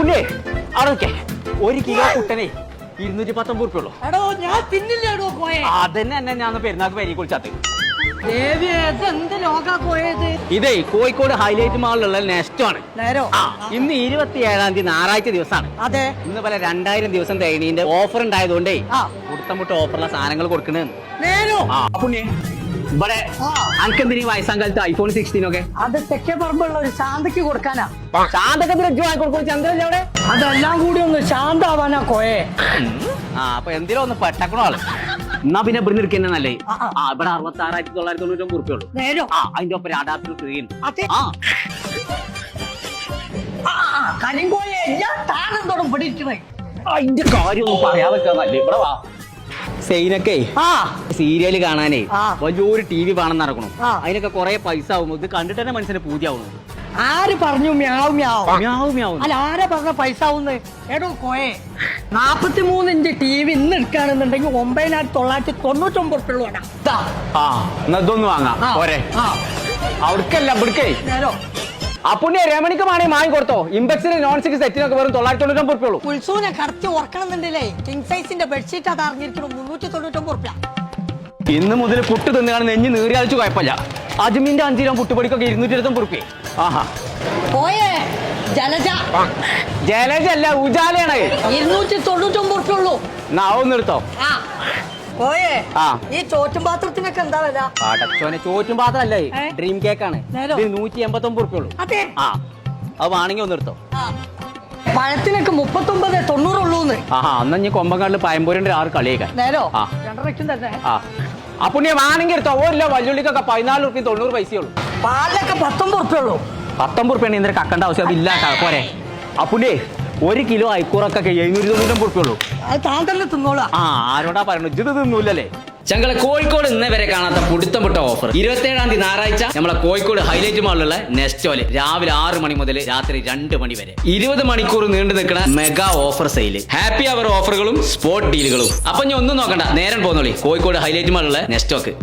പുള്ളിയെ അവിടെ ഒരു കിലോ കുട്ടനെ 219 ഉള്ളൂ. എടോ ഞാൻ തിന്നില്ലേടോ പോയെ. അതന്നെ എന്നെ ഞാൻ പെരുന്നാൾക്ക് വരി കുളിച്ചാത്ത. ഇതേ കോഴിക്കോട് ഹൈലൈറ്റ് മാളിലുള്ള നെസ്റ്റോ ആണ്. ഇന്ന് 27-ാം തീയതി ഞായറാഴ്ച ദിവസമാണ്. അതെ, ഇന്ന് പല 2000 ദിവസം തേണീന്റെ ഓഫർ ഉണ്ടായതുകൊണ്ടേ കുട്ടമുട്ട ഓഫറുള്ള സാധനങ്ങൾ കൊടുക്കണേ. ഇവിടെ അനക്കെന്തിനീ വയസ്സാം കാലത്ത് ഐഫോൺ 16 ഒക്കെ അത് തെക്കേ പറമ്പുള്ള ഒരു ശാന്തക്ക് കൊടുക്കാനാ. ശാന്തക്ക് കൊടുക്കും ചന്ദ്രല്ലേ അവിടെ. അതെല്ലാം കൂടി ഒന്ന് ശാന്താവാനാ കോയെ. അപ്പൊ എന്തിനും ഒന്ന് പെട്ടക്കണോ ആള്. എന്നാ പിന്നെ ഇവിടെ എടുക്കുന്ന നല്ലേ. ഇവിടെ 66,999 ഉറുപ്പിയുള്ളൂ. അതിന്റെ ഒപ്പം അഡാപ്റ്റർ ഫ്രീ ഉണ്ട്. അതിന്റെ കാര്യം ഒന്നും പറയാൻ വെക്കാന്നല്ലേ. ഇവിടെ വാ സൈനൊക്കെ സീരിയല് കാണാനേ വലിയൊരു TV വേണം നടക്കണം. അതിനൊക്കെ കൊറേ പൈസ ആവുമ്പോ ഇത് കണ്ടിട്ട് തന്നെ മനസ്സിന് പൂതിയാവുന്നു. ആര് പറഞ്ഞു മ്യാവ് മ്യാവ് മ്യാവ് മ്യാവ്? അല്ല, ആരാ പറഞ്ഞ പൈസ ആവുന്നത്? എടോ കോയെ, 43 ഇഞ്ച് TV ഇന്ന് എടുക്കുകയാണെന്നുണ്ടെങ്കിൽ 9,999 ഉറുപ്പിയുള്ളൂ. ഇതൊന്നും വാങ്ങാം പോരെ. അവിടക്കല്ല ഇവിടക്കേ. അപ്പുണ്യ രമണിക്ക് വേണേ വാങ്ങി കൊടുത്തോ. ഇമ്പെക്സിന് നോൺ സ്റ്റിക് സെറ്റിനൊക്കെ വെറും 999 ഉറുപ്പിയുള്ളൂ. ഉത്സവനെ കടത്തി ഉറക്കണമെന്നുണ്ടല്ലേ. കിങ് സൈസിന്റെ ബെഡ്ഷീറ്റ് അത് അറിഞ്ഞിരിക്കണം 399 ഉറുപ്പിയ. ഇന്ന് മുതൽ പുട്ട് തിന്നുകാണ് നെഞ്ഞ് നീറിയാളിച്ചു കുഴപ്പമില്ല. അജ്മിന്റെ 5 കിലോ പുട്ടുപൊടിക്കൊക്കെ 229 ഉറുപ്പിയ. ജലജ അല്ല, ഉജാലയാണ്. 299 ഉറുപ്പിയുള്ളൂ. ഒന്ന് എടുത്തോ. ഈ ചോറ്റും പാത്രത്തിനൊക്കെ എന്താ വില? ചോറ്റും പാത്രല്ലേ, ഡ്രീം കേക്കാണ്. 189 ഉറുപ്പിയുള്ളൂ. അത് വേണമെങ്കിൽ ഒന്ന് എടുത്തോ. പഴത്തിനൊക്കെ 39,90 ഉള്ളൂന്ന്. അന്ന് ഞാൻ കൊമ്പങ്കാട്ടില് പയമ്പൂരിന്റെ 6 കളിയേക്കാൻ. അപ്പുണ്യ വാണെങ്കിൽ എടുത്തോ. 1 കിലോ വല്ലുള്ളിക്കൊക്കെ 14 ഉറുപ്പിയും 90 പൈസയുള്ളൂ. പാലിനൊക്കെ 19 ഉറുപ്പിയുള്ളൂ. 19 ഉറുപ്പിയാണ് ഇന്നലെ കക്കണ്ട ആവശ്യം. അതില്ല പോരെ. അപ്പുണ്യേ 1 കിലോ അയക്കൂറൊക്കെ 790 ഉറുപ്പിയുള്ളൂ. അത് താൻ തന്നെ തിന്നോളാം. ആരോടാ പറയണു, ഇത് തിന്നൂലല്ലേ. ഞങ്ങളെ കോഴിക്കോട് ഇന്നേ വരെ കാണാത്ത പുടുത്തപ്പെട്ട ഓഫർ 27-ാം തീയതി ഞായറാഴ്ച നമ്മളെ കോഴിക്കോട് ഹൈലൈറ്റ് മാളിലുള്ള നെസ്റ്റോല് രാവിലെ 6 മണി മുതൽ രാത്രി 2 മണി വരെ 20 മണിക്കൂർ നീണ്ടു നിൽക്കുന്ന മെഗാ ഓഫർ സെയില്. ഹാപ്പി അവർ ഓഫറുകളും സ്പോട്ട് ഡീലുകളും. അപ്പൊ ഞാൻ ഒന്നും നോക്കണ്ട, നേരം പോന്നോളി കോഴിക്കോട് ഹൈലൈറ്റ് മാളിലുള്ള നെസ്റ്റോക്ക്.